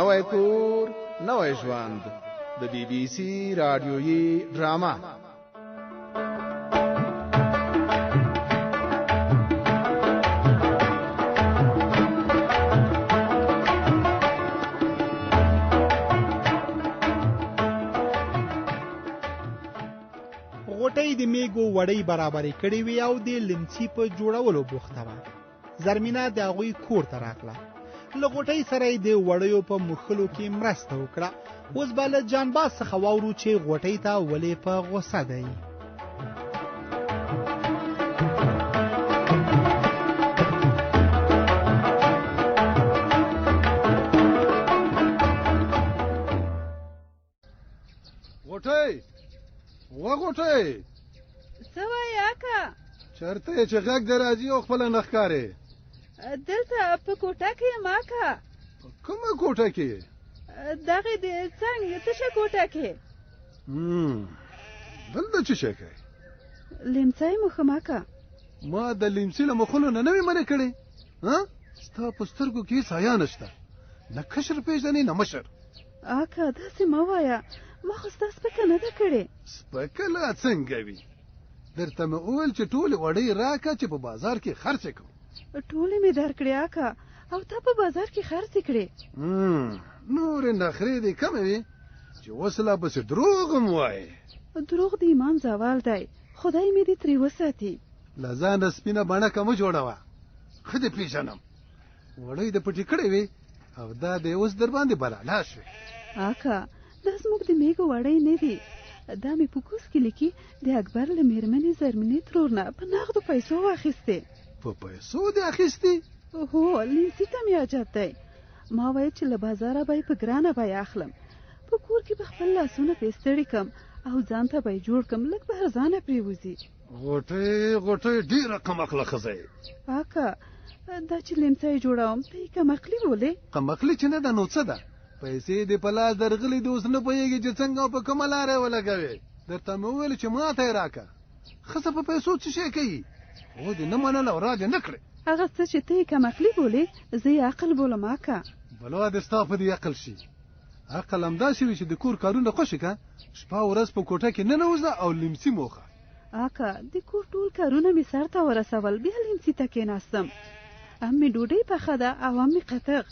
نوی کور نوی ژوند د بي بي سي رادیويي ډرامه. غوټۍ د میږو وړۍ برابرې کړې وې او د لمڅي په جوړولو بوخته وه. زرمینه د هغوی کور ته راغله. له غوټۍ سره یې د وړیو په موښلو کې مرسته وکړه. اوس به له جانباز څخه واورو چې غوټۍ ته ولې په غوسه دی. غوټۍ غوټۍ څه وایې اکا؟ چېرته یې چې غږ دې راځي او خپله نه ښکارې؟ دلته په کوټه کې یم اکا. په کومه کوټه کې؟ دغې د څنګ تشه کوټه کې. دلته څه شی کوې؟ لیمڅی موښم اکا. ما د لیمڅي له موښلو نه وې منې کړې؟ ستا په سترګو کې هېڅ حیا نشته، نه کشر پېژنې نه مشر. اکا داسې مه وایه، ما خو ستا سپکه نه ده کړې. سپکه لا څنګه وي؟ درته مې وویل چې ټولې وړۍ راکړه چې په بازار کې خرڅې کړو. ټولې مې درکړې اکا، او تا په بازار کې خرڅې کړې. نورې نخرې دې کمې وي چې اوس لا پسې دروغ هم وایې. دروغ د ایمان زوال دی، خدای مې دې ترې وساتي. له ځانه سپینه بڼکه مه جوړوه، ښه دې پېژنم. وړۍ دې پټې کړې وې او دا دې اوس در باندې بلالا شوې. اکا دا زموږ د میږو وړۍ نه دي، دا مې په کوس کې لیکي د اکبر له مېرمنې زرمینې ترور نه په نغدو پیسو واخیستې. په پیسو دې اخیستې؟ هو، لیمڅي ته مې عجب دی. ما ویل چې له بازاره به یې په ګرانه بیه اخلم، په کور کې به خپل لاسونه پرې ستړي کړم او ځان ته به یې جوړ کړم لږ به ارزانه پرېوځي. غوټۍ ډېره کم عقله ښځه یې. اکا دا چې لیمڅی جوړوم ته یې کم عقلي بولې؟ کم عقلي چې نه ده نو څه ده؟ پیسې دې په لاس درغلي دي، اوس نه پوهېږي چې څنګه او په کومه لاره یې ولګوې. درته مې وویل چې ما ته یې راکړه. ښځه په پیسو څه شی کوي؟ و دې نه منله او را دې نه کړې. هغه څه چې ته یې کم عقلي بولې زه یې عقل بولم اکا. بلوا دې ستا په دې عقل شي. عقل همداسې وي چې د کور کارونه خوښې کړه، شپه ورځ په کوټه کې ننوځه او لیمڅي موښه. اکا د کور ټول کارونه مې سر ته ورسول، بیا لیمڅي ته کېناستم. هم مې ډوډۍ پخه ده او هم مې قطغ.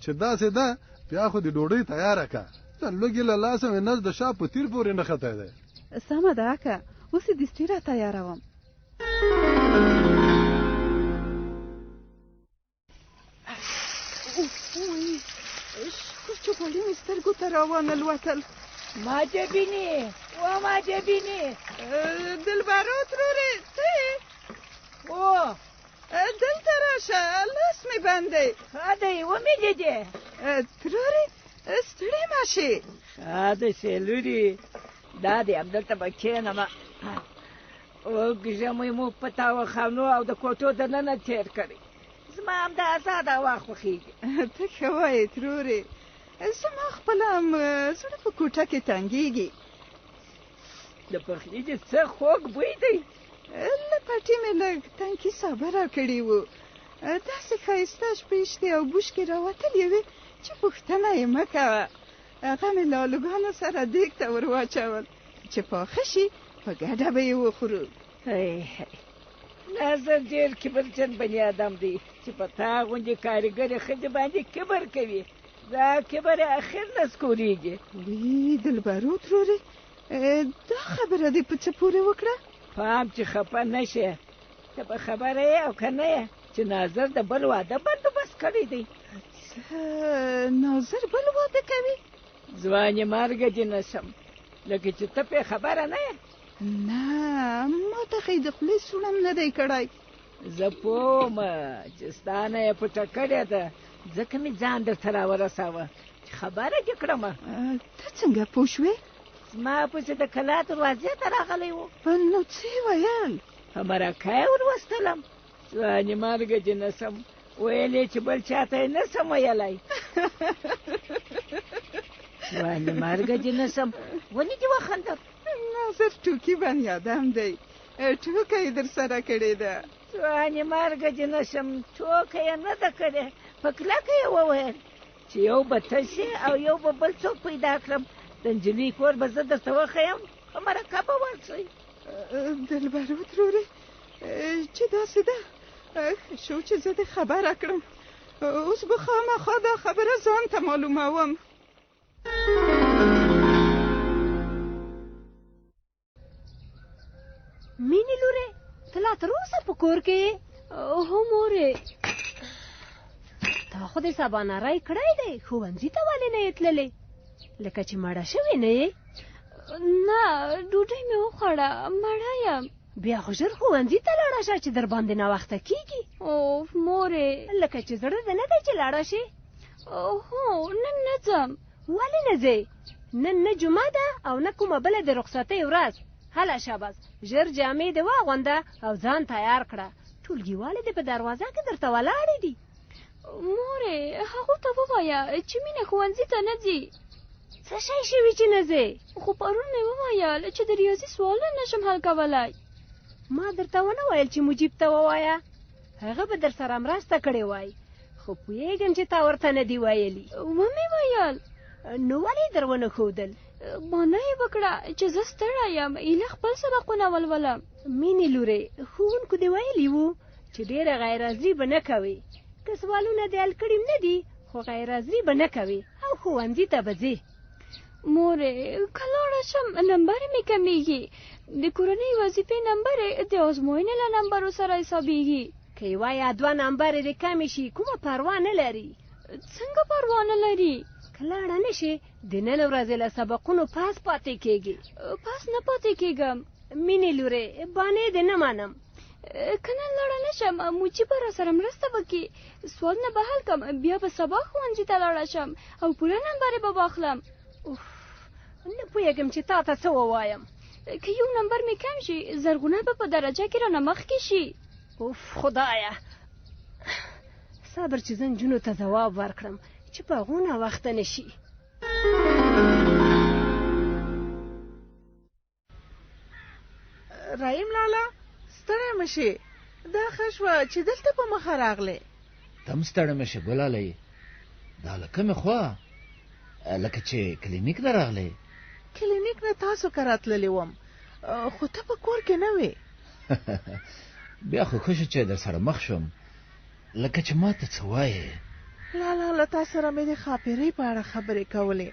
چې داسې ده بیا خو د ډوډۍ تیاره کړه. لږې له لاسه مې نس د شا په تیر پورې نښتی دی. سمه ده اکا، اوس یې دستي را تیاروم. چوپړې مې سترګو ته راوانه لوتل. ما دې بینې ما دې بینې. دلبرو ترورې ته یې؟ دلته راشه، لاس مې بند دی. ښه دی ومې لیدې. ترورې ستړې مه شې. ښه دی سیلوري، دا دی همدلته به کښېنمه. اوږد ژمی مو په تاوخانو او د کوټو دننه تېر کړی. زما هم د ازاده هوا خوښېږي. ته ښه وایې ترورې، زما خپله هم زړه په کوټه کې تنګېږي. د پخلي دې څه خوږ بوی دی. له پټي مې لږ تنکي سابه را کړي وو، داسې ښایسته شپېشتې او بوشکې راوتلې وې چې پوښتنه یې مه کوه. هغه مې له الوګانو سره دیګ ته ور واچول چې پاخه شي په ګډه به یې وخورو. نظر ډېر کبرجن بني ادم دی چې په تا غوندې کارګرې ښځې باندې کبر کوي. دا کبر یې اخر نسکورېږي. وی دلبرو ترورې، دا خبره دې په څه پورې وکړه؟ پام چې خفه نه شې، ته به خبره یې او که نه یې چې ناظر د بل واده بندوبست کړی دی. ناظر بل واده کوي؟ ځوانې مرګه دې نه شم، لکه چې ته پې خبره نه یې. نه، ما ته خو یې د خولې سوړم نه دی کړی. زه پوه ومه چې ستا نه یې پټه کړې ده، ځکه مې ځان درته راورساوه چې خبره دې کړمه. ته څنګه پوه شوې؟ زما پسې د کلا دروازې ته راغلی و. نو څه یې ویل؟ په مرکه یې ورلوستلم. ځوانې مرګه دې نه شم، ویل یې چې بل چا ته یې نه شم ویلی. ځوانې مرګه دې نه شم، ولې دې وخندل؟ ناظر ټوکي بني ادم دی، ټوکه یې در سره کړې ده. ځوانې مرګه دې نه شم، ټوکه یې نه ده کړې، په کلکه یې وویل. چې یو به ته شې او یو به بل څوک پیدا کړم د نجلۍ کور به زه درته وښیم ښه مرکه به ورشئ. دلبرو ترورې چې داسې ده ښه شو چې زه دې خبره کړم. اوس به خامخا دا خبره ځان ته معلوموم. مینې لورې ته لا تر اوسه په کور کې؟ هو مورې. تا خو دې سباناری کړی دی، ښوونځي ته ولې نه یې تللی؟ لکه چې مړه شوې نه یې؟ نه ډوډۍ مې وخوړه، مړه یم. بیا خو ژر ښوونځي ته لاړه شه چې در باندې ناوخته کېږي. اوف مورې، لکه چې زړه دې نه دی چې لاړه شې؟ هو نن نه ځم. ولې نه ځې؟ نن نه جمعه ده او نه کومه بله د رخصتۍ ورځ. هله شاباس، ژر جامې دې واغونده او ځان تیار کړه. ټولګیوالې دې په دروازه کې درته ولاړې دي. مورې هغو ته ووایه چې مینه ښوونځي ته نه ځي. څه شی شوي چې نه ځې؟ خو پرون مې وویل چې د ریاضي سوالونه نشم حل کولی. ما درته ونه ویل چې مجیب ته ووایه؟ هغه به در سره مرسته کړې وای، خو پوهېږم چې تا ورته نه دي ویلي. ومې ویل. نو ولې در ونه ښودل؟ مانا یې وکړه چې زه ستړی یم، ایله خپل سبقونه ولولم. مینې لورې، ښوونکو دې ویلي وو چې ډېره غیرحاضري به نه کوې. که سوالونه دې حل کړي نه دي خو غیرحاضري به نه کوې او ښوونځي ته به ځې. مورې که لاړه شم نمبر مې کمیږي. د کورنۍ وظیفې نمبر د ازموینې له نمبرو سره حسابیږي. که یوه یا دوه نمبرې دې کمې شي کومه پروا نه لري. څنګه پروا نه لري؟ که لاړه نه شي د نن ورځې له سبقونو پاس پاتې کېږي. پاس نه پاتې کېږم. مینې لورې بانې دې نه منم. که نن لاړه نه شم مجیب به راسره مرسته وکړي، سوالونه به حل کړم، بیا به سبا ښوونځي ته لاړه شم او پوره نمبرې به واخلم. نه پوهېږم چې تا ته څه ووایم. که یو نمبر مې کم شي زرغونه به په درجه کې رانه مخکې شي. اوف خدایه، صبر چې زه نجونو ته ځواب ورکړم چې په هغو ناوخته نه شي. رحیم لالا ستړی مه شې، دا ښه شوه چې دلته په مخه راغلې. ته هم ستړی مه شې ګلالۍ، دا له کومې خوا؟ لکه چې کلینیک ته راغلی. کلینیک نه تاسو که راتللی وم، خو ته په کور کې نه وې. بیا خو ښه شو چې در سره مخ شوم، لکه چې ما ته څه وایې. لالا له تا سره مې د ښاپېرۍ په اړه خبرې کولې.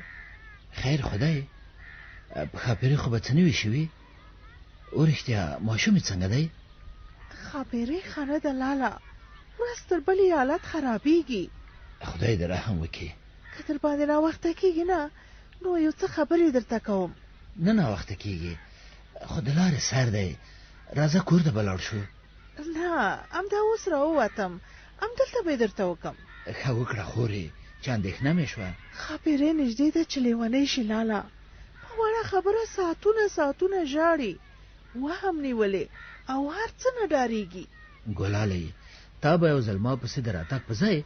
خیر خدای، په ښاپېرۍ خو به څه نه وي شوي؟ ورښتیا ماشومې څنګه دی؟ ښاپېرۍ ښه نه ده لالا، ورځ تر بلې حالت خرابېږي. خدای دې رحم وکړي. که در باندې ناوخته کېږي نه نو یو څه خبرې درته کوم. نه ناوخته کېږي، خو د لارې سر دی، راځه کور ته به لاړ شو. نه همدا اوس راووتم، همدلته به یې درته وکم. ښه وکړه خورې چې اندېښنه مې شوه. ښاپېرۍ نږدې ده چې لیونۍ شي لالا، په وړه خبره ساعتونه ژاړي، وهم نیولې او هر څه نه ډارېږي. ګلالۍ تا به یو ځل ما پسې د راتګ په ځای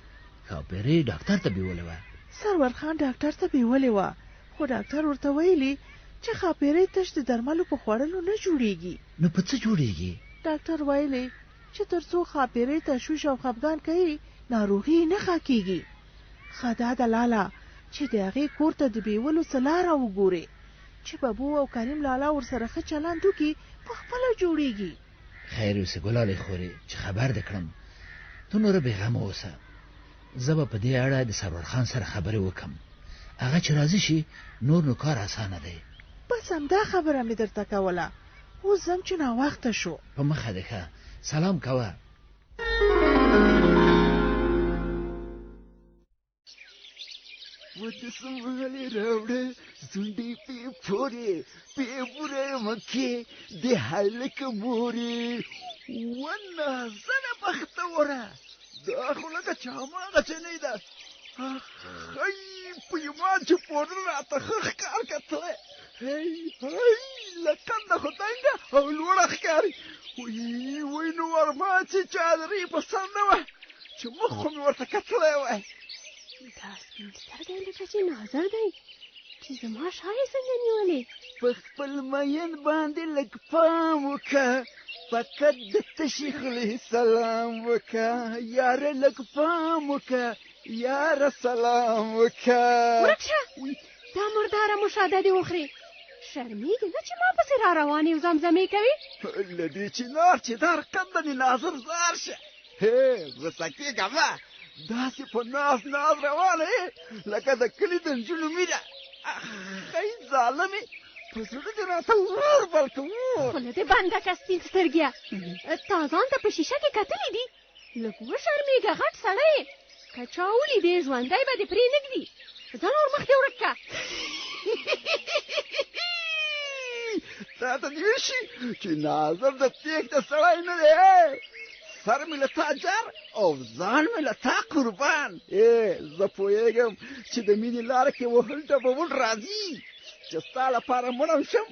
ښاپېرۍ ډاکټر ته بیولې وه. سرور خان ډاکټر ته بیولې وه، خو ډاکټر ورته ویلي چې ښاپېرۍ تش د درملو په خوړلو نه جوړېږي. نو په څه جوړېږي؟ ډاکټر ویلي چې تر څو ښاپېرۍ تشویش او خفګان کوي ناروغي نه ښه کېږي. ښه دا ده لالا چې د هغې کور ته د بیولو څه لاره وګورې چې ببو او کریم لالا ورسره ښه چلند وکړي، په خپله جوړېږي. خیر اوسه ګلالۍ خورې چې خبر دې کړم، ته نوره بېغمه اوسه. زه به په دې اړه د سرور خان سره خبرې وکړم، هغه چې راضي شي نور نو کار اسانه دی. بس همدا خبره مې درته کوله، اوس ځم چې ناوخته شو. په مخه دې ښه، سلام کوه. وتسمالي راوړه زونډې پې پورې پې پوره مکې د هلک مورې ونه زنه بختوره دا خو لکه چې هماغه چینۍ ده. هی په ایمان چې پوډر راته ښه ښکار کتلی، هی له کنده خو دنګه او لوړه ښکاري. وی نو ورما چې چادرۍ په سر نه وه چې مخ خو مې ورته کتلی وای. دا سپین سترګی لکه چې ناظر دی چې زما شایې څنګه نیولې. په خپل مین باندې لږ پام وکه، فقط د تشي خولې سلام وکه، یاره لږ پام وکه یاره سلام وکړه. ورک شه، دا مرداره مشاده دې وخورې. شرمېږې نه چې ما پسې را روان یې زمزمې کوي؟ له دې چنار چې دا رقم د ناظر زار شه. غوسه کېږه مه، داسې په ناز روانه یې لکه د کلي د نجونو مینه. ښی ظالمې، په زړه دې راته ور بل که ور. خوله دې بنده که سپین سترګیه، تا ځان ته په شیشه کې کتلي دي؟ لږ وشرمېږه، غټ سړی یې. که چا ولیدې ژوندی به دې پرې نږدي. ځه نور مخکې ورک که. تا ته دې وشي چې ناظر د تېښته سړی نه دی. سر مې له تا جار او ځان مې له تا قربان. زه پوهېږم چې د مینې لاره کې وهل ډبول راځي، چې ستا لپاره مړم شم.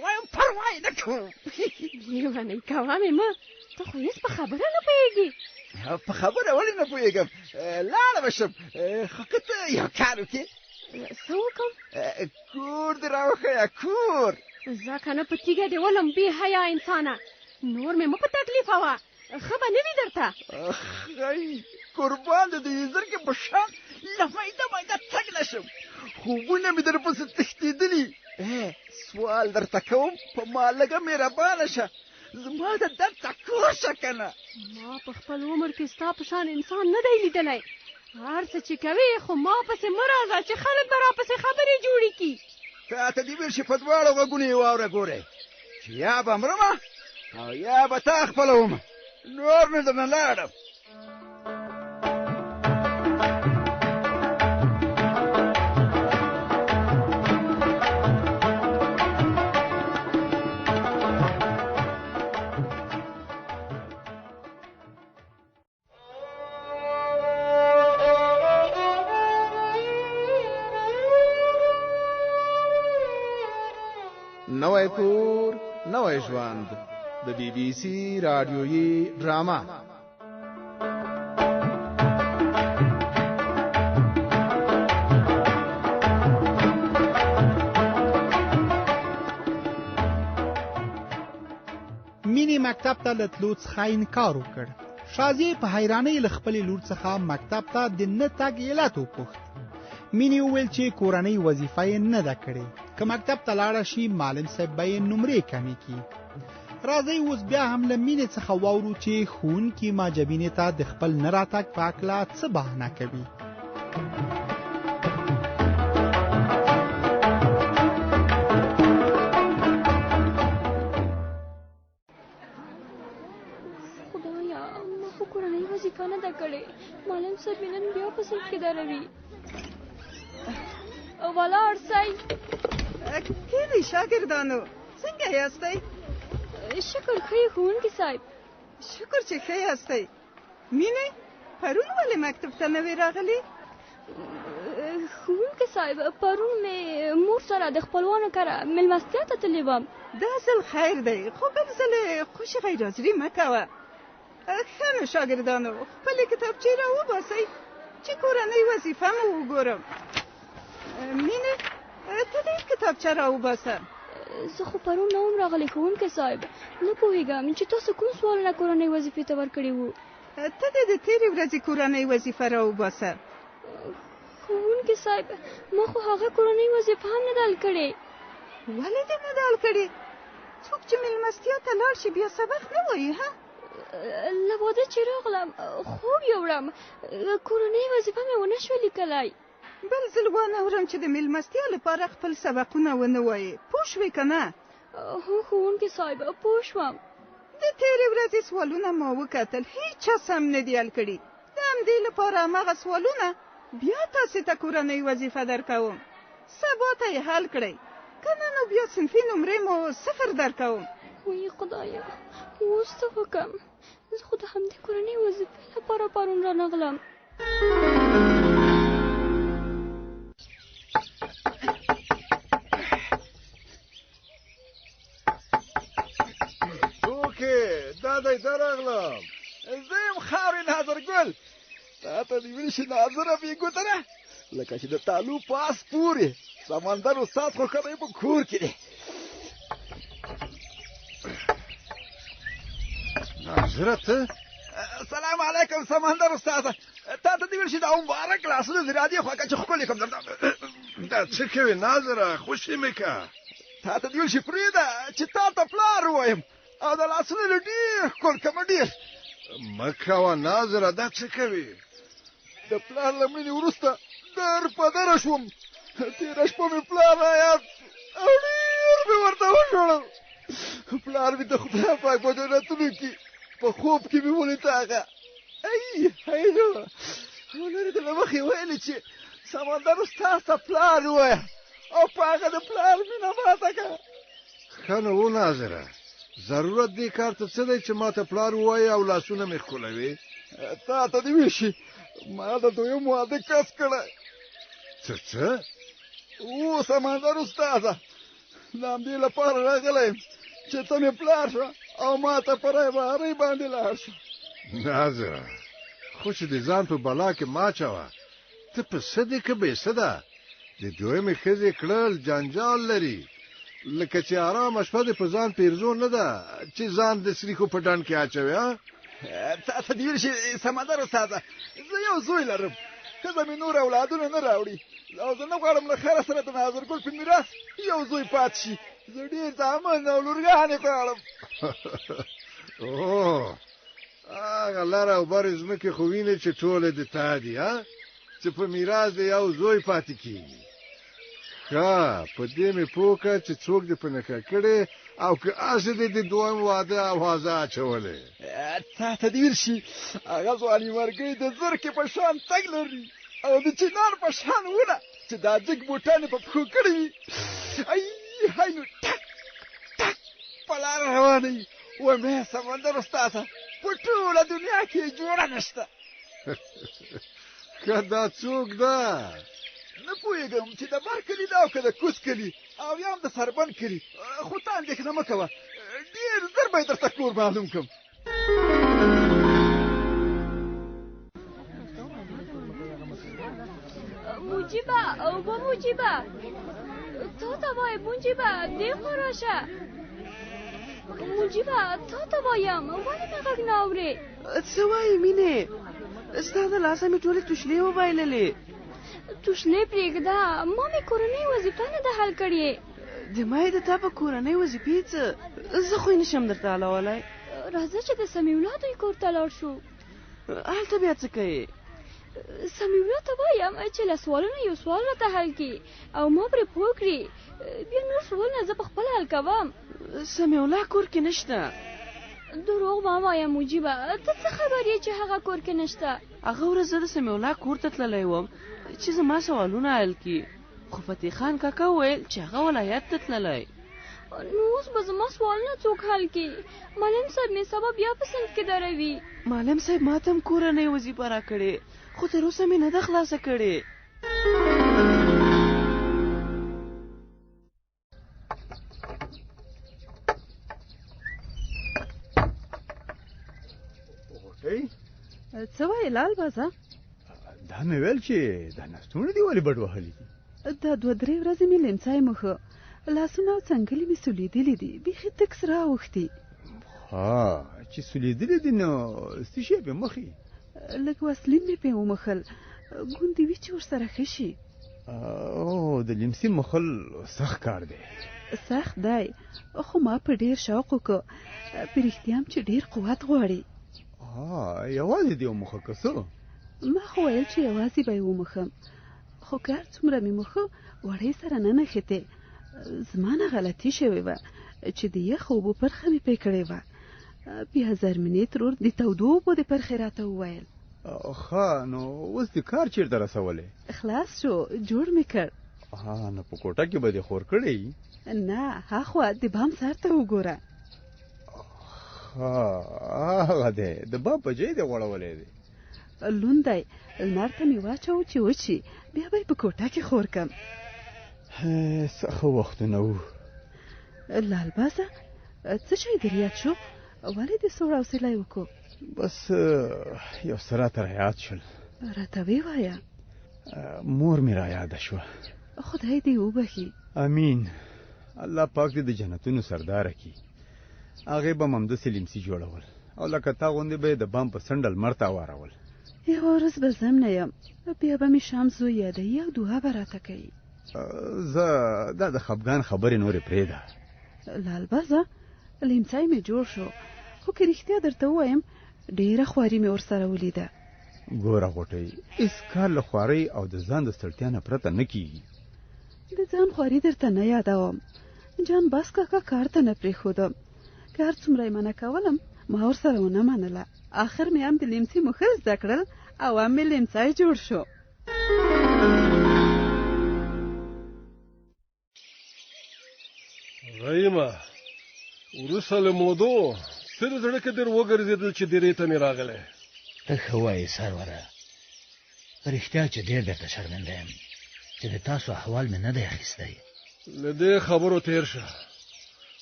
وایم پروا یې نه کوم. لیونۍ کوه مې مه، ته خو هېڅ په خبره نه پوهېږې. په خبره ولې نه پوهېږم؟ لاړه به شم، خو که ته یو کار وکړې. څه وکړم؟ کور دې راوښیه، کور. زه که نه په تیږه دې ولم بې حیا انسانه. نور مې مه په تکلیفوه، ښه به نه وي درته. قربان د دې زرګې په شان له میده تګ نه شم. خوبونه مې درپسې تښتېدلي. سوال درته کوم، په ما لږه مهربانه شه، زما د درد ټکور شه که نه. ما په خپل عمر کې ستا په شان انسان نه دی لیدلی. هر څه چې کوې خو ما پسې مه راځه چې خلک به راپسې خبرې جوړې کړي. تا ته دې ویل چې په دواړو غوږونو یې واوره ګورې، چې یا به مرمه او یا به تا خپلومه. نور مې درنه لاړم. نوی کور نوی ژوند د BBC رادیویي ډرامه. مینې مکتب ته له تلو څخه انکار وکړ. شازیې په حیرانۍ له خپلې لور څخه مکتب ته د نه تګ علت وپوښت. مینې وویل چې کورنۍ وظیفه یې نه ده کړې، که مکتب ته لاړه شي معلم صاحب به یې نمرې کمې کړي. راځئ اوس بیا هم له مینې څخه واورو چې ښوونکي ماجبینې ته د خپل نه راتګ په هکله څه بهانه کوي. خدایا، ما خو کورنۍ وظیفه نه ده کړې. معلم صاحب نن بیا په صف کې دروي. ولاړ سئ. کینئ شاګردانو، څنګه یاستئ؟ شکر ښه یې ښوونکي صاحب. شکر چې ښه یاستئ. مینې، پرون ولې مکتب ته نه وې راغلې؟ ښوونکي صاحب، پرون مې مور سره د خپلوانو کره مېلمستیا ته تللی وم. دا ځل خیر دی، خو بل ځل خوشې غیرحاضري مه کوه. ښه نو شاګردانو، خپلې کتابچې راوباسئ چې کورنۍ وظیفه مو وګورم. مینې، ته دې کتابچه راوباسه. زه خو پرون نه وم راغلی ښوونکی صاحب، نه پوهېږم چې تاسو کوم سوالونه کورنۍ وظیفې ته ورکړي وو. ته دې د تېرې ورځې کورنۍ وظیفه راوباسه. ښوونکی صاحب، ما خو هغه کورنۍ وظیفه هم نه ده حل کړې. ولې دې نه ده حل کړې؟ څوک چې مېلمستیا ته لاړ شي بیا سبق نه وایي؟ له واده چې راغلم خوب یوړم، کورنۍ وظیفه مې ونه شوه لیکلی. بل ځل وانهورم چې د مېلمستیا لپاره خپل سبقونه ونه وایې. پوه شوې که نه؟ هو ښوونکي صاحب، پوه شوم. د تېرې ورځې سوالونه ما وکتل، هېچا سم نه دي حل کړي. د همدې لپاره هماغه سوالونه بیا تاسې ته کورنۍ وظیفه درکوم. سبا ته یې حل کړئ، که نه نو بیا صنفي نمرې مو 0 درکوم. وایي خدایه، اوس څه وکړم؟ زه خو د همدې کورنۍ وظیفې لپاره پرون رانغلم. دا دی درغلم. زه یم خاورې ناظر ګل. تا ته دې ویل شي ناظره بې ګوته ده، لکه چې د تالو پاس پورې. سمندر استاد خو ښه دی په کور کې دی. ناظره ته؟ سلام علیکم سمندر استاده، تا ته دې ویل چې دا مبارک لاسونه دې را دي خواږه چې ښکلې کړم دا څه کوې ناظره خوشي مې که تا ته دې ویل چې پرېږده چې تا ته پلار ووایم او د لاسونه له ډېر ښکل کړمه ډېر مه کوه ناظره دا څه کوې د پلار له مړینې وروسته در په دره شوم تېره شپه مې پلار رایاد او ډېر مې ورته وژړل پلار مې د خدای پاک په جنتونو کې په خوب کې مې ولید هغه هیلو او لرې د له مخې ویلې چې سمندر ستا ته پلار ووایه او په هغه د پلار مینه ماته کړه ښه نو و ناظره ضرورت دې کار ته څه دی چې ما ته پلار ووایې او لاسونه مې ښکلوې تا ته دې وشي ما د دویم واده کس کړی څه او سمندر استاده د همدې لپاره راغلی یم چې ته مې پلار شه او ما ته په رایبارۍ باندې لاړ شه ناظره خو چې د ځان په بلا کې ما اچوه ته په څه دی که بې څه ده د دویمې ښځې کړل جنجال لري لکه چې ارامه شپه دې په ځان پیرزو نه ده چې ځان د سریښو په ډنډ کې اچوې تا ته دې ویل چې سمندر استاده زه یو زوی لرم ښځه مې نور اولادونه نه راوړي او زه نه غواړم له خیره سره د ناظرګل په میراث یو زوی پاتې شي زه ډېر زامن او لورګانې غواړم اوه هغه لر او بر ځمکې خو وینې چې ټولې د تا دي چې په میراث د یو زوی پاتې کېږي ښه په دې مې پوه کړه چې څوک دې په نکاح کړی او که هسې دې د دویم واده اوازه اچولې تا ته دې ویل شي هغه ځواني مرګۍ د زرکې په شان تګ لري او د چنار په شان ونه چې دا جګ بوټان یې په پښو کړي وي هی نو ټک ټک په لاره روانوي وایم نه سمندر استاده په ټوله دنیا کې یې جوړه نشته که دا څوک ده نه پوهېږم چې د بر کلي ده او که د کوز کلي او یا هم د سربند کلي خو ته اندېښنه مه کوه ډېر زر به یې درته کور معلوم کړم موجیبه اوبه موجیبه تا ته وایم موجیبه دې خوا راشه موجیبه تا ته وایم ولې مې غږ نه اورې څه وایې مینې ستا د لاسه مې ټولې توشلې وبایللې توشلې پرېږده ما مې کورنۍ وظیفه نه ده حل کړې د ما یې د تا په کورنۍ وظیفې څه زه خو یې نشم درته حلولی راځه چې د سمیع الله دوی کور ته لاړ شو هلته بیا څه کوې سمیع الله ته وایم چې له سوالونو یو سوال راته حل کړي او ما پرې پوه کړي بیا نور سوالونه زه په خپله حل کوم سمیع الله کور کې نشته دروغ ما وایم موجیبه ته څه خبر یې چې هغه کور کې نشته هغه ورځ زه د سمیع الله کور ته تللی وم چې زما سوالونه حل کړي خو فتح خان کاکا وویل چې هغه ولایت ته تللی نو اوس به زما سوالونه څوک حل کړي معلم صاحب مې سبا بیا په صنف کې دروي معلم صاحب ما ته هم کورنۍ وظیفه راکړې خو تر اوسه مې نه ده خلاصه کړې څه وایې لال بازه دا مې ویل چې دا نستونه دي ولې بډ وهلي دي دا 2-3 ورځې مې لیمڅی مخه لاسونه او څنګلې مې سولیدلې دي بیخي تک سره اوښتي چې سولیدلې دي نو څه شی په مخې لږ وسلین مې پې ومخل ګوندې وي چې ورسره ښه شي او د لیمسي مخل سخت کار دی سخت دی خو ما په ډېر شوق وکړ په رښتیا هم چې ډېر قوت غواړي یوازې دې ومخه که څه ما خو ویل چې یوازې به یې ومخم خو که هر څومره مې مخه وړۍ سره نه نښتې زما نه غلطي شوې وه چې د یخ اوبو پرخه مې پرې کړې وه بیا زرمینې ترور د تودو اوبو د پرخې راته وویل ښه نو اوس دې کار چېرته رسولی خلاص شو جوړ مې کړ نو په کوټه کې به دې خور کړی نه هاخوا د بام سر ته وګوره هغه دی د بام په ځای دې غوړولی دی لوند دی لمر ته مې واچوه چې وچي بیا به یې په کوټه کې خور کړم څه ښه وختونه وو لال بازه څه شی در یاد شو ولې دې سوړ حوصله وکړو بس یو څه راته رایاد شول راته ویې وایه مور مې رایاده شوه خدای دې وبخي امین الله پاک دې د جنتونو سرداره کړي هغې به هم همداسې لیمسي جوړول او لکه تا غوندې به یې د بام په څنډه لمر ته واړول یوه ورځ به زم نه یم، بیا به مې شام زوی یادوي او دعا به راته کوي. زه دا د خفګان خبرې نورې پرېږده. لالبازه لیمڅی مې جوړ شو، خو که رښتیا درته ووایم ډېره خواري مې ورسره ولیده. ګوره غوټۍ، هېڅ کار له خوارۍ او د ځان د ستړتیا نه پرته نه کېږي. د ځان خواري درته نه یادوم، جان باس کاکا کار ته نه پرېښودم، که هر څومره یې منع کولم ما ورسره ونه منله. آخر مې هم د لیمڅي موښل زده کړل او هم مې لیمڅی جوړ شو. رحیمه، وروسته له مودو څه د زړه کې در وګرځېدل چې درې ته مې راغلی؟ ته ښه وایې سروره، په رښتیا چې ډېر درته شرمنده یم چې د تاسو احوال مې نه دی اخیستی. له دې خبرو تېر شه،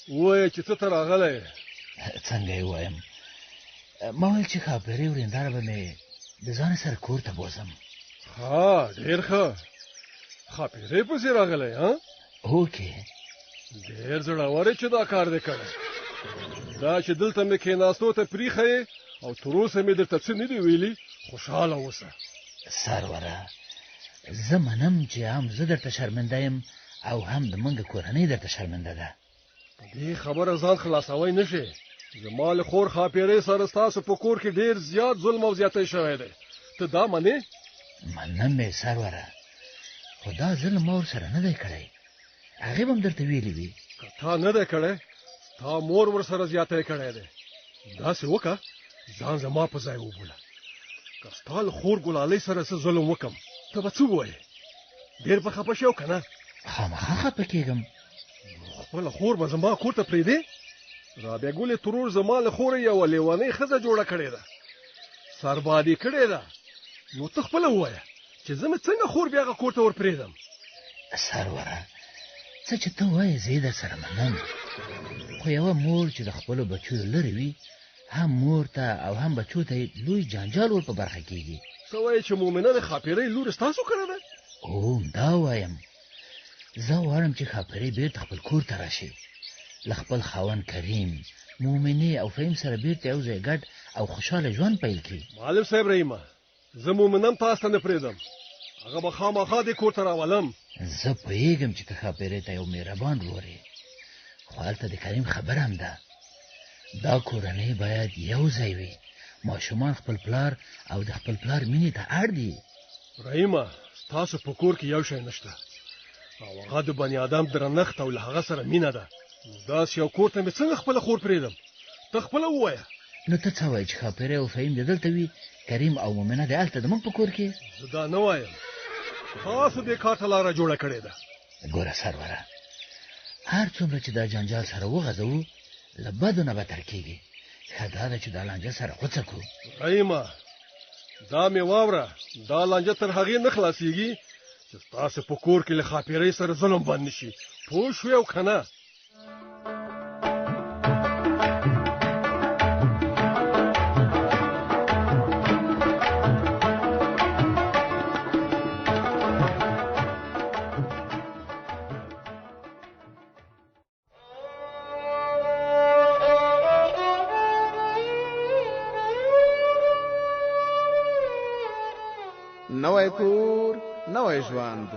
ووایه چې څه ته راغلی؟ څنګه یې ووایم، ما ویل چې ښاپیرۍ ورېنداره به مې د ځان سره کور ته بوزم. ها، ډېر ښه. ښاپیرۍ پسې راغلی ها؟ هوکې. ډېر زړور چې دا کار دې کړی. دا چې دلته مې کېناستو ته پریښی او تر اوسه مې درته څه نه دي ویلي، خوشحاله اوسه. سروره، زه منم چې هم زه درته شرمنده یم او هم د موږ کورنۍ درته شرمنده ده. په دې خبره ځان خلاصوی نه شي. زما له خور ښاپیرۍ سره ستاسو په کور کې ډېر زیات ظلم او زیاتی شوی دی. ته دا منې؟ منم یې سروره، خو دا ظلم ما ورسره نه دی کړی. هغې به هم درته ویلي وي. که تا نه دی کړی، ستا مور ورسره زیاتی کړی دی. داسې وکړه ځان زما په ځای وبوله. که ستا له خور ګلالۍ سره څه ظلم وکړم ته به څه ووایې؟ ډېر به خفه شې او که نه؟ خامخا خفه کېږم. خپله خور به زما کور ته پرېږدې؟ رابعه ګلې ترور زما له خوره یوه لیونۍ ښځه جوړه کړې ده، سربادي کړې ده. نو ته خپله ووایه چې زه مې څنګه خور بیا هغه کور ته ور پرېږدم؟ سروره، څه چې ته وایې زه یې در سره منم، خو یوه مور چې د خپلو بچو لرې وي، هم مور ته او هم بچو ته لوی جنجال ور په برخه کېږي. څه وایې چې مومنه د ښاپیرۍ لور ستاسو کړې ده؟ او دا وایم، زه غواړم چې ښاپیرۍ بېرته خپل کور ته راشي، له خپل خاوند کریم، مومنې او فهیم سره بېرته یو ځای ګډ او خوشحاله ژوند پیل کړي. معلم صاحب رحیمه، زه مومنم تاسو ته نه پرېږدم، هغه به خامخا دې کور ته راولم. زه پوهېږم چې ته ښاپیرۍ ته یو مهربان ورور یې، خو هلته د کریم خبره هم ده. دا کورنۍ باید یو ځای وي، ماشومان خپل پلار او د خپل پلار مینې ته اړ دي. رحیمه، ستاسو په کور کې یو شی نشته او هغه د بني آدم درنښت او له هغه سره مینه ده. نو داسې یو کور ته مې څنګه خپله خور پرېږدم؟ ته خپله ووایه. نو ته څه وایې چې ښاپیرۍ او فهیم دې دلته وي، کریم او مومنه دې هلته زموږ په کور کې؟ زه دا نه وایم، تاسو دې کار ته لاره جوړه کړې ده. ګوره سروره، هر څومره چې دا جنجال سره وغځوو له بدو نه بدتر کېږي. ښه دا ده چې دا لانجه سره غوڅه کړو. رحیمه، دا مې واوره، دا لانجه تر هغې نه خلاصېږي چې ستاسو په کور کې له ښاپیرۍ سره ظلم بند نه شي. پوه شوې او که نه؟ نوی کور نوی ژوند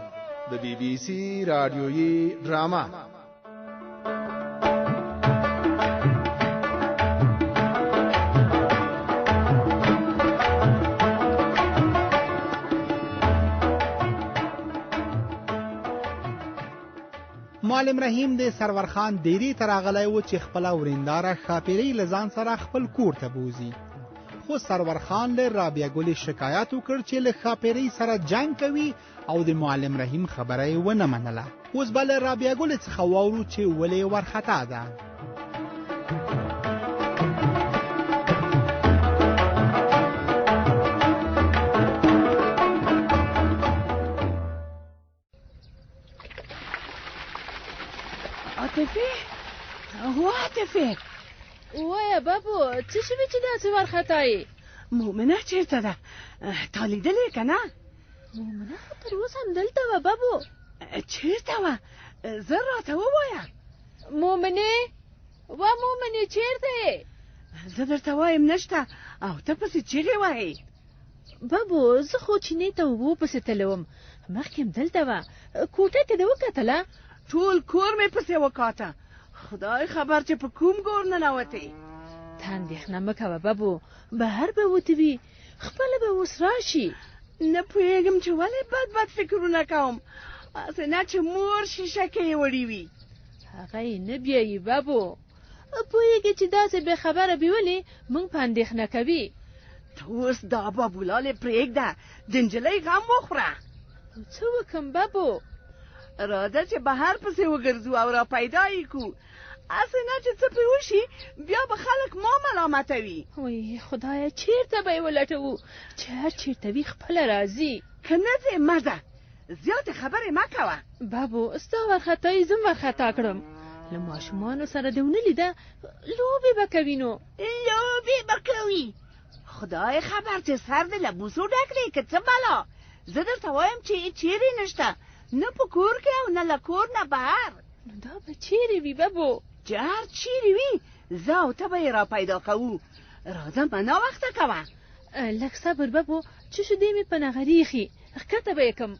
د بی بی سی رادیویي ډرامه. معلم رحیم د سرور خان دیری ته راغلی و چې خپله ورېنداره ښاپیرۍ له ځان سره خپل کور ته بوځي، خو سرور خان له رابعه ګلې شکایت وکړ چې له ښاپیرۍ سره جنګ کوي او د معلم رحیم خبره یې ونه منله. اوس به له رابعه ګلې څخه واورو چې ولې ورخطا ده. عاطفې، عاطفې، وایه بابو، څه شوي چې داسې وارخطا یې؟ مومنه چېرته ده؟ تا لیدلې که نه؟ مومنه خو تر اوسه همدلته وه بابو. چېرته وه؟ زه راته ووایه. مومنې، وا مومنې چېرته یې؟ زه درته وایم نشته او ته پسې چیغې وایې. بابو زه خو چینې ته اوبو پسې تللی وم مخکې م دلته وه کوټې ته دې وکتله ټول کور مې پسې وکاته خدای خبر چې په کوم ګور ننوتې ته اندېښنه مه کوه بابو بهر به وتې وي خپله به اوس راشي نه پوهېږم چې ولې بد فکرونه کوم هسې نه چې مور شیشکې یې وړې وي هغه یې نه بیایي بابو پوهېږې چې داسې بې خبره بیولې موږ په اندېښنه کوي ته اوس دا بابولالې پرېږده د نجلۍ غم وخوره څه وکړم بابو راځه چې بهر پسې وګرځو او را پیدا یې کړو هسې نه چې څه پرې وشي بیا به خلک ما ملامتوي وای خدایه چېرته به یې ولټوو چې هر چېرته وي خپله راځي که نه ځې مه ځه زیاتې خبرې مه کوه بابو ستا وارخطایي زه وارخطا کړم له ماشومانو سره دې ونه لیده لوبې به کوي نو لوبې به کوي خدای خبر چې سر دې له بوسو ډک دی که څه بلا زه درته وایم چې چیرې نشته نه په کور کې او نه له کور نه بهر نو دا به چیرې وي بابو چې هر چیرې وي زه او ته به یې را پیدا کوو راځه مه ناوخته کوه لږ صبر بابو چې شیدې مې په نغري ایښي ښکته به یې کړم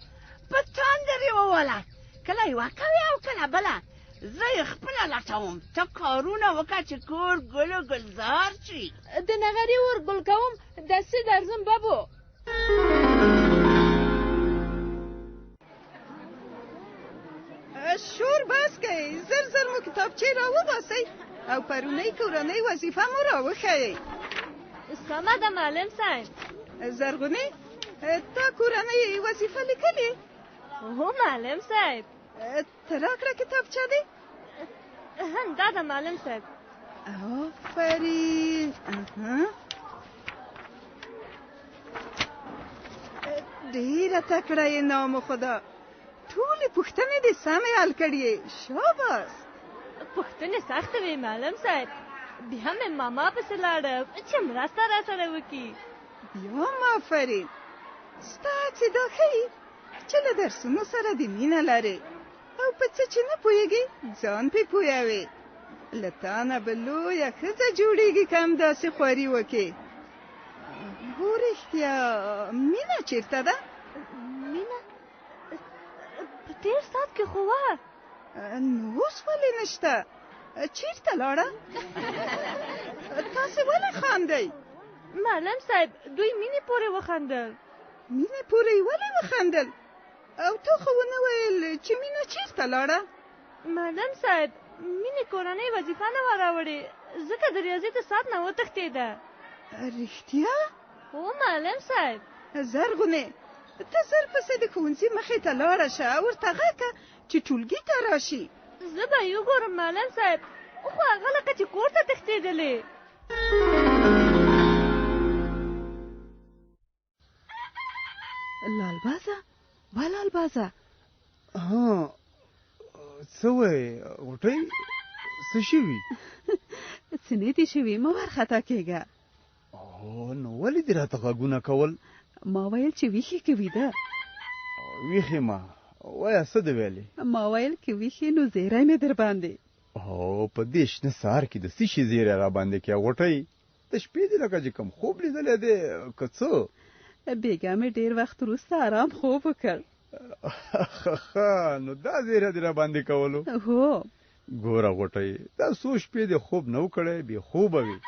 په تندر یې ووله کله یوه کوې او کله بله زه یې خپله لټوم ته کارونه وکړه چې کور ګل و ګلزار شي د نغري ور ګل کوم دستې درځم بابو شور بس کوئ زر زر مو کتابچې را وباسئ او پرونۍ کورنۍ وظیفه مو را وښیئ سمه ده معلم صاحب زرغونې تا کورنۍ وظیفه لیکلې هو معلم صاحب ته راکړه کتابچه دې دا ده معلم صاحب آفرین ډېره تکړه یې نام خدا ټولې پوښتنې دې سمې حل کړې شاباس پوښتنې سختې وې معلم صاحب بیا مې ماما پسې لاړم چې مرسته راسره وکړي بیا هم آفرین ستا هڅې دا ښیي چې له درسونو سره دې مینه لرې او په څه چې نه پوهېږې ځان پې پوهوې له تا نه به لویه ښځه جوړېږي که همداسې خواري وکړې هو رښتیا مینه چېرته ده مینه په تېر ساعت کې خو وه نو اوس ولې نشته چېرته لاړه تاسې ولې خاندئ معلم صاحب دوی مینې پورې وخندل مینې پورې ولې وخندل او تا خو ونه ویل چې مینه چېرته لاړه معلم صاحب مینې کورنۍ وظیفه نه وه راوړې ځکه د ریاضي د ساعت نه وتښتېده رښتیا هو معلم صاحب زرغونې ته زر پسې د ښوونځي مخې ته لاړه شه ورته غږ کړه چې ټولګي ته راشي زه به یې وګورم معلم صاحب خو هغه لکه چې کور ته تښتېدلې لالبازه با لالبازه څه وایې غوټۍ څه شوي څه نه دي شوي مه وارخطا کېږه نو ولې دې راته غږونه کول ما ویل چې ویښې که ویده ویښې ما وایه څه دې ویلې ما ویل که ویښې نو زیری مې در باندې په دې شنه سهار کې د څه شي زیری را باندې کې غوټۍ د شپې دې لکه چې کوم خوب لیدلی دی که څه بېګا مې ډېر وخت وروسته آرام خوب وکړ نو دا زیری دې را باندې کولو هو ګوره غوټۍ دا څو شپې دې خوب نه و کړی بې خوبه وي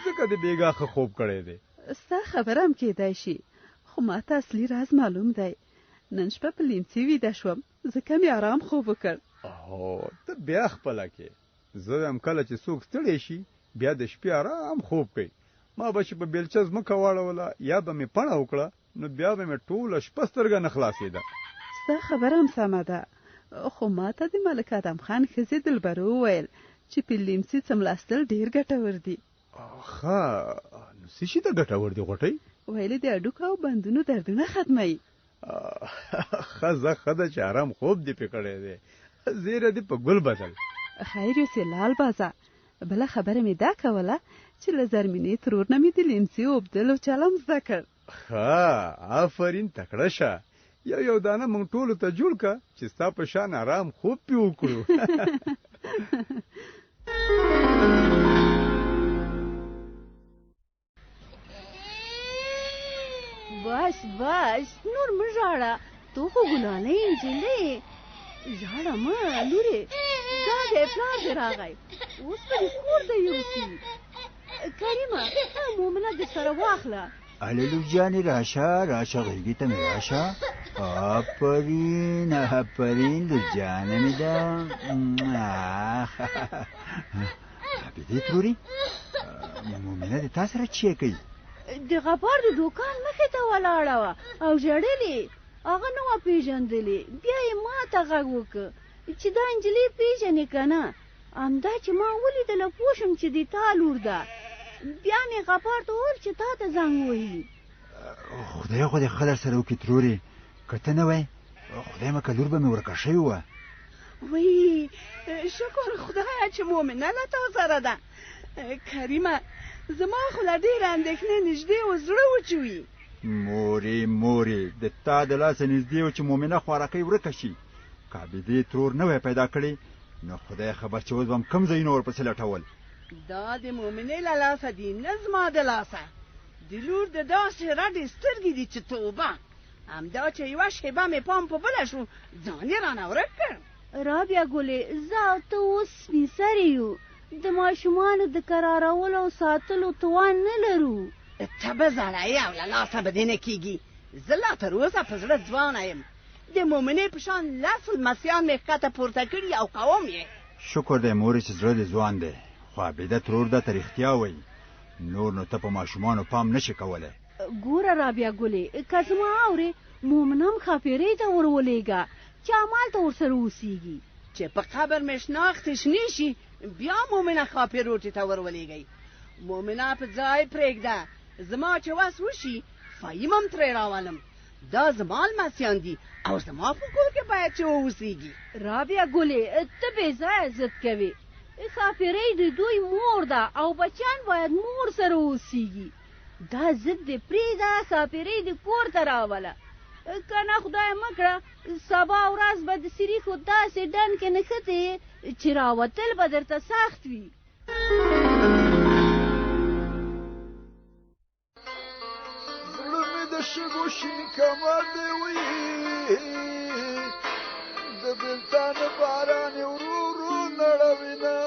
ځکه دې بېګا ښه خوب کړی دی ستا خبره هم کېدای شي خو ما ته اصلي راز معلوم دی نن شپه په لیمڅي ویده شوم ځکه مې آرام خوب وکړ ته بیا خپله کې زه وایم کله چې څوک ستړی شي بیا د شپې آرام خوب کوي ما به چې په بیلچه ځمکه واړوله یا به مې پڼه وکړه نو بیا به مې ټوله شپه سترګه نه خلاصېده ستا خبره هم سمه ده خو ما ته د ملک ادم خان ښځې دلبرو وویل چې په لیمڅي څملاستل ډېر ګټور دي ښه نو څه شي ته ګټور دي غوټۍ ویلې د هډوکو او بندونو دردونه ختموي ښه ده چې آرام خوب دې پې کړی دی زیره دې په ګل بدل خیر یوسې لال بازه بله خبره مې دا کوله چې له زرمینې ترور نه مې د لیمڅي اوبدلو چلم زده کړ ښه آفرین تکړه شه یو دانه موږ ټولو ته جوړ که چې ستا په شان آرام خوب پې وکړو بس نور مه ژاړه تو خو ګلالۍ نجلۍ ژاړه مه لورې دا دی پلار دې راغی اوس به دې کور ته یوسي کریمه مومنه دې سره واخله الو جانې راشه غېږې ته مې راشه آفرین لور جانه مې ده عابدې ترورې مومنه دې تا سره چی کوي د غفار د دوکان مخې ته ولاړه وه او ژړلې هغه نه وه پېژندلې بیا یې ما ته غږ وکړه چې دا نجلۍ پېژنې که نه همدا چې ما ولیدله پوه شم چې د تا لور ده بیا مې غفار ته وویل چې تا ته زنګ وهي خدای ښه در سره وکړي ترورې که ته نه وی خدای مکه لور به مې ورکه شوې وه وی شکر خدایه چې مومنه له تا سره ده کریمه زما خو له ډېره اندېښنې نږدې و زړه وچوي مورې د تا د لاسه نږدې و چې مومنه خوارکۍ ورکه شي که عابدې ترور نه وی پیدا کړی نو خدای خبر چې اوس به هم کوم ځایونه ورپسې لټول دا د مومنې له لاسه دي نه زما د لاسه د لور د داسې رډې سترګې دي چې توبه همدا چې یوه شېبه مې پام په بله شو ځان یې رانه ورک کړ رابعه ګلې زه او ته اوس سپین سرې یو د ماشومانو د کرارولو او ساتلو توان نه لرو ته به زړی او له لاسه به دې نه کېږي زه لا تر اوسه په زړه ځوانه یم د مومنې په شان لس لمسیان مې ښکته پورته کړي او کوم یې شکر دی مورې چې زړه دې ځوان دی خو عابده ترور ده ته رښتیا وایي نور نو ته په ماشومانو پام نشي کولی ګوره رابعه ګلې که زما اورې مومن هم ښاپېرۍ ته ورولېږه چې همالته ورسره اوسېږي چې په قبر مې شناختې شنې شي بیا مومنه ښاپېروټې ته ورولېږئ مومنه په ځای پرېږده زما چې وس وشي فهیم هم ترې راولم دا زما لمسیان دي او زما په کور کې باید چې واوسېږي رابعه ګلې ته بې ځایه ضد کوې ښاپېرۍ د دوی مور ده او بچیان باید مور سره اوسېږي دا ضد دې پرېږده ښاپېرۍ دې کور ته راوله که نه خدای مه کړه سبا ورځ به د سریښو داسې ډنډ کې نښتې چې راوتل به درته سخت وي زړه مې د شګو شین کمر دی وي د بېلتان باران یې ورو ورو نړوینه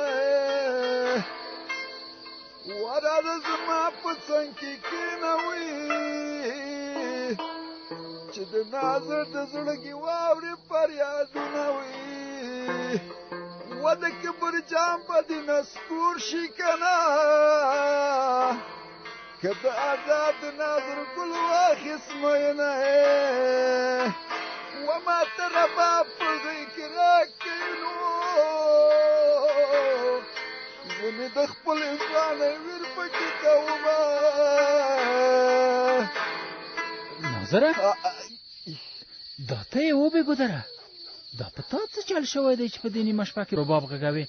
وراده زما په څنګ کې کښېنوي چې د ناظر د زړګي واورې فریادونه وي و د کبر جام به دې نسکور شي که نه که د آزاد د ناظر ګل واخیست مینه و ما ته رباب په غېږ کې راکړې نو زه مې د خپل ځوانه ویر پکې کومه ناظره دا ته یې وبې ګودره دا په تا څه چل شوی دی چې په دې نیمه شپه کې رباب غږوې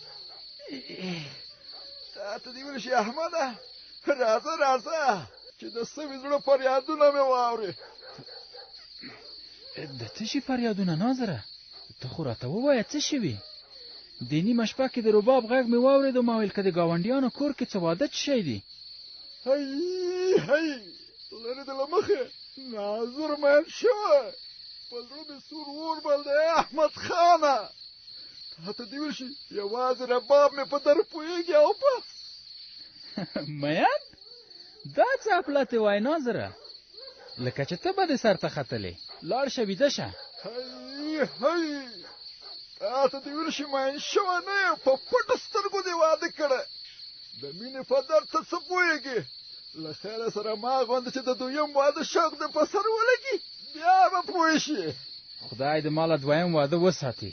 تا ته دې ویل شي احمده راځه چې د سوي زړه فریادونه مې واورې د څه شي فریادونه ناظره ته خو راته ووایه څه شوي د نیمه شپه کې د رباب غږ مې واورېد او ما ویل که د ګاونډیانو کور کې څه واده څه شی دی هی لرې د له مخې ناظر مین شوی په زړه مې سور اور بل دی احمد خانه تا ته دې ویل شي یوازې رباب مې په در پوهېږي او بس مین دا څه اپلاتې وایي ناظره لکه چې ته به دې سر ته ختلې لاړ شه ویده شه هی تا ته دې ویل شي مین شوی نه یم په پټو سترګو دې واده کړی د مینې په درد ته څه پوهېږي له خیره سره ما غوندې چې د دویم واده شوق دې په سر ولګي بیا به پوه شي خدای دې ما له دویم واده وساتي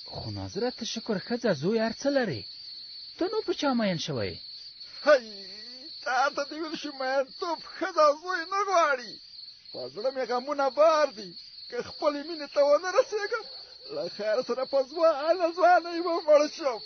خو ناظره ته شکر ښځه زوی هر څه لرې ته نو په چا مین شوی هی تا ته دې ویل شي مینتوب ښځه زوی نه غواړي په زړه مې غمونه بار دي که خپلې مینې ته ونه رسېږم له خیره سره په ځوانه ځوانۍ به مړ شم